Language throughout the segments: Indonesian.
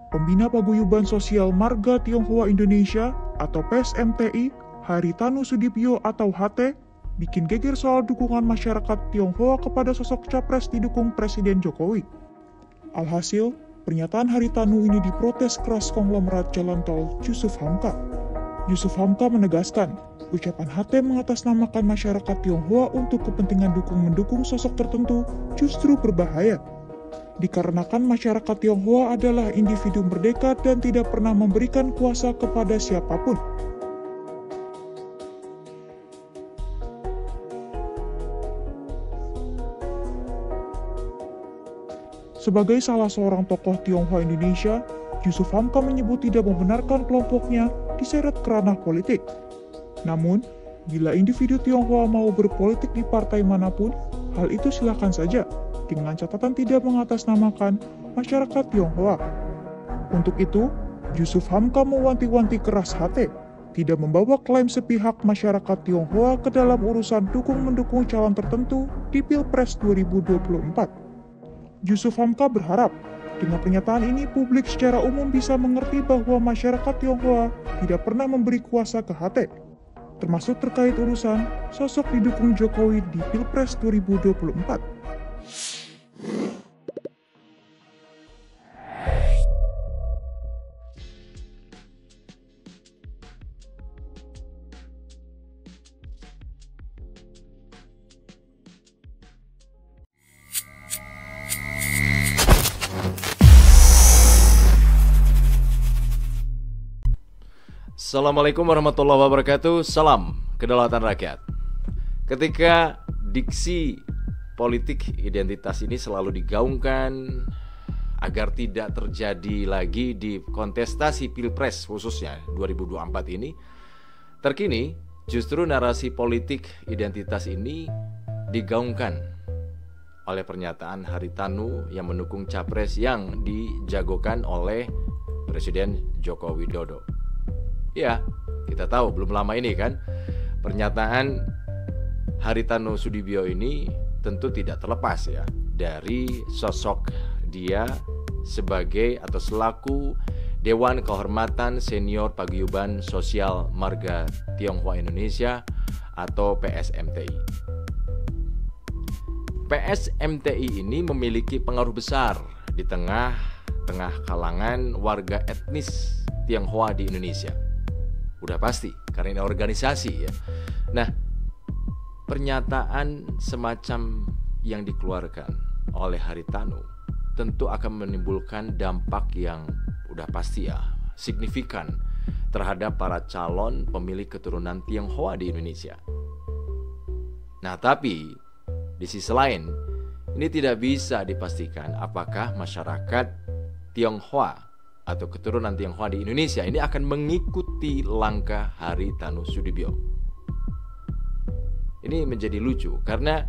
Pembina Paguyuban Sosial Marga Tionghoa Indonesia atau PSMTI, Haritanu Sudibyo atau HT, bikin geger soal dukungan masyarakat Tionghoa kepada sosok capres didukung Presiden Jokowi. Alhasil, pernyataan Haritanu ini diprotes keras konglomerat jalan tol Jusuf Hamka. Jusuf Hamka menegaskan, ucapan HT mengatasnamakan masyarakat Tionghoa untuk kepentingan mendukung sosok tertentu justru berbahaya. Dikarenakan masyarakat Tionghoa adalah individu merdeka dan tidak pernah memberikan kuasa kepada siapapun. Sebagai salah seorang tokoh Tionghoa Indonesia, Jusuf Hamka menyebut tidak membenarkan kelompoknya diseret ke ranah politik. Namun, bila individu Tionghoa mau berpolitik di partai manapun, hal itu silakan saja, dengan catatan tidak mengatasnamakan masyarakat Tionghoa. Untuk itu, Jusuf Hamka mewanti-wanti keras HT, tidak membawa klaim sepihak masyarakat Tionghoa ke dalam urusan mendukung calon tertentu di Pilpres 2024. Jusuf Hamka berharap, dengan pernyataan ini publik secara umum bisa mengerti bahwa masyarakat Tionghoa tidak pernah memberi kuasa ke HT, termasuk terkait urusan sosok didukung Jokowi di Pilpres 2024. Assalamualaikum warahmatullahi wabarakatuh. Salam kedaulatan rakyat. Ketika diksi politik identitas ini selalu digaungkan agar tidak terjadi lagi di kontestasi Pilpres khususnya 2024 ini, terkini justru narasi politik identitas ini digaungkan oleh pernyataan Haritanu yang mendukung capres yang dijagokan oleh Presiden Joko Widodo. Ya, kita tahu belum lama ini kan pernyataan Haritanu Sudibyo ini tentu tidak terlepas ya dari sosok dia sebagai atau selaku Dewan Kehormatan Senior Paguyuban Sosial Marga Tionghoa Indonesia atau PSMTI. PSMTI ini memiliki pengaruh besar di tengah kalangan warga etnis Tionghoa di Indonesia. Udah pasti, karena ini organisasi ya. Nah, pernyataan semacam yang dikeluarkan oleh Haritanu tentu akan menimbulkan dampak yang udah pasti ya, signifikan terhadap para calon pemilih keturunan Tionghoa di Indonesia. Nah, tapi di sisi lain, ini tidak bisa dipastikan apakah masyarakat Tionghoa atau keturunan Tionghoa di Indonesia ini akan mengikuti langkah Haritanu Sudibyo. Ini menjadi lucu karena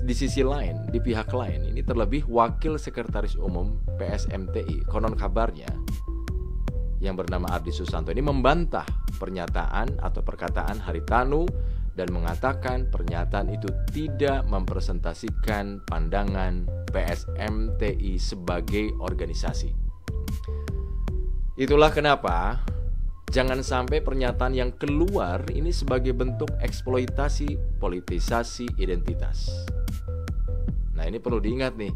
di sisi lain, di pihak lain, ini terlebih Wakil Sekretaris Umum PSMTI, konon kabarnya yang bernama Ardi Susanto ini membantah pernyataan atau perkataan Haritanu dan mengatakan pernyataan itu tidak mempresentasikan pandangan PSMTI sebagai organisasi. Itulah kenapa jangan sampai pernyataan yang keluar ini sebagai bentuk eksploitasi politisasi identitas. Nah, ini perlu diingat nih,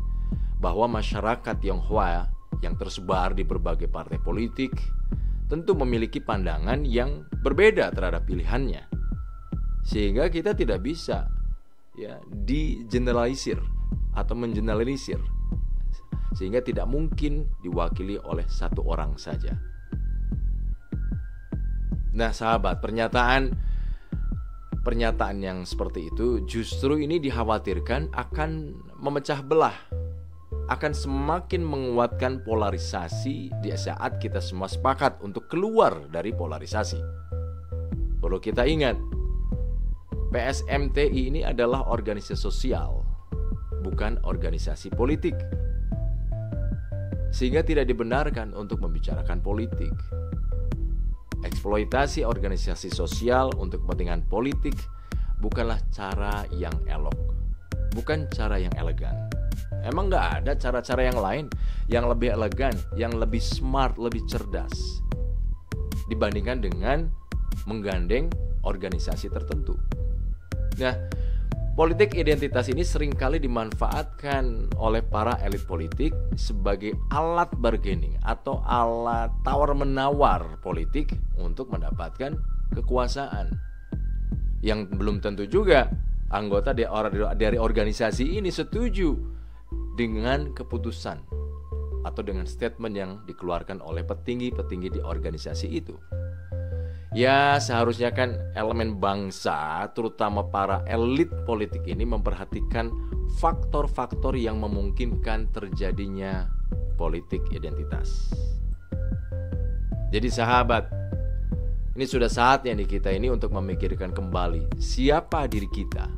bahwa masyarakat Tionghoa yang tersebar di berbagai partai politik tentu memiliki pandangan yang berbeda terhadap pilihannya. Sehingga kita tidak bisa ya digeneralisir atau mengeneralisir, sehingga tidak mungkin diwakili oleh satu orang saja. Nah, sahabat, pernyataan yang seperti itu justru ini dikhawatirkan akan memecah belah, akan semakin menguatkan polarisasi di saat kita semua sepakat untuk keluar dari polarisasi. Perlu kita ingat, PSMTI ini adalah organisasi sosial, bukan organisasi politik. Sehingga tidak dibenarkan untuk membicarakan politik. Eksploitasi organisasi sosial untuk kepentingan politik bukanlah cara yang elok, bukan cara yang elegan. Emang nggak ada cara-cara yang lain yang lebih elegan, yang lebih smart, lebih cerdas dibandingkan dengan menggandeng organisasi tertentu. Nah, politik identitas ini seringkali dimanfaatkan oleh para elit politik sebagai alat bargaining atau alat tawar-menawar politik untuk mendapatkan kekuasaan. Yang belum tentu juga anggota dari organisasi ini setuju dengan keputusan atau dengan statement yang dikeluarkan oleh petinggi-petinggi di organisasi itu. Ya, seharusnya kan elemen bangsa, terutama para elit politik ini memperhatikan faktor-faktor yang memungkinkan terjadinya politik identitas. Jadi sahabat, ini sudah saatnya nih kita ini untuk memikirkan kembali siapa diri kita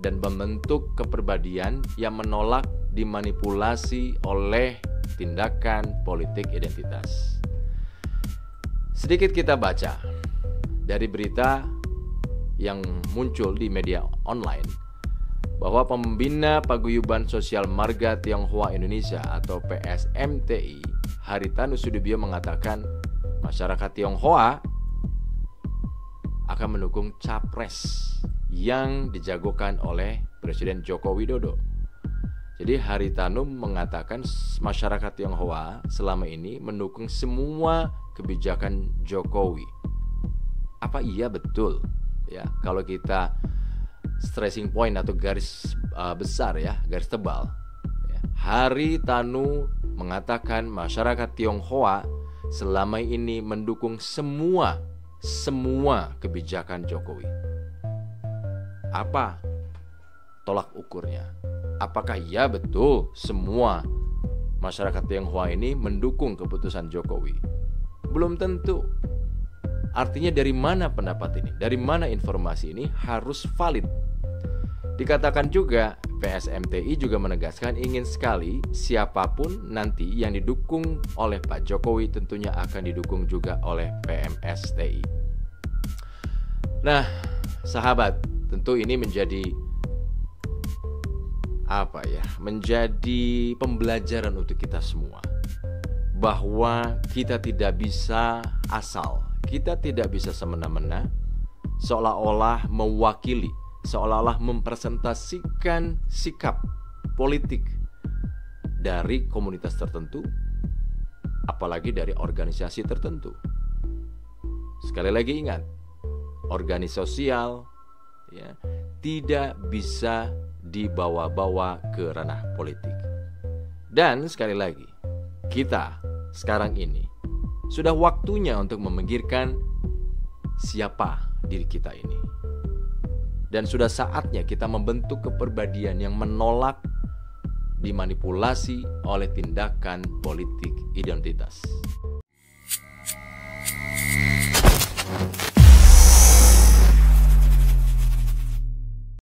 dan membentuk kepribadian yang menolak dimanipulasi oleh tindakan politik identitas. Sedikit kita baca dari berita yang muncul di media online bahwa pembina Paguyuban Sosial Marga Tionghoa Indonesia atau PSMTI, Haritanu Sudibyo mengatakan masyarakat Tionghoa akan mendukung capres yang dijagokan oleh Presiden Joko Widodo. Jadi Haritanu mengatakan masyarakat Tionghoa selama ini mendukung semua kebijakan Jokowi. Apa iya betul? Ya, kalau kita stressing point atau garis besar ya, garis tebal. Ya, Haritanu mengatakan masyarakat Tionghoa selama ini mendukung semua kebijakan Jokowi. Apa tolak ukurnya? Apakah iya betul semua masyarakat Tionghoa ini mendukung keputusan Jokowi? Belum tentu. Artinya dari mana pendapat ini? Dari mana informasi ini harus valid? Dikatakan juga PSMTI juga menegaskan ingin sekali siapapun nanti yang didukung oleh Pak Jokowi tentunya akan didukung juga oleh PMSTI. Nah, sahabat, tentu ini menjadi menjadi pembelajaran untuk kita semua bahwa kita tidak bisa asal, kita tidak bisa semena-mena seolah-olah mewakili, seolah-olah mempresentasikan sikap politik dari komunitas tertentu, apalagi dari organisasi tertentu. Sekali lagi ingat, organisasi sosial ya, tidak bisa dibawa-bawa ke ranah politik. Dan sekali lagi, kita sekarang ini sudah waktunya untuk memikirkan siapa diri kita ini. Dan sudah saatnya kita membentuk kepribadian yang menolak dimanipulasi oleh tindakan politik identitas.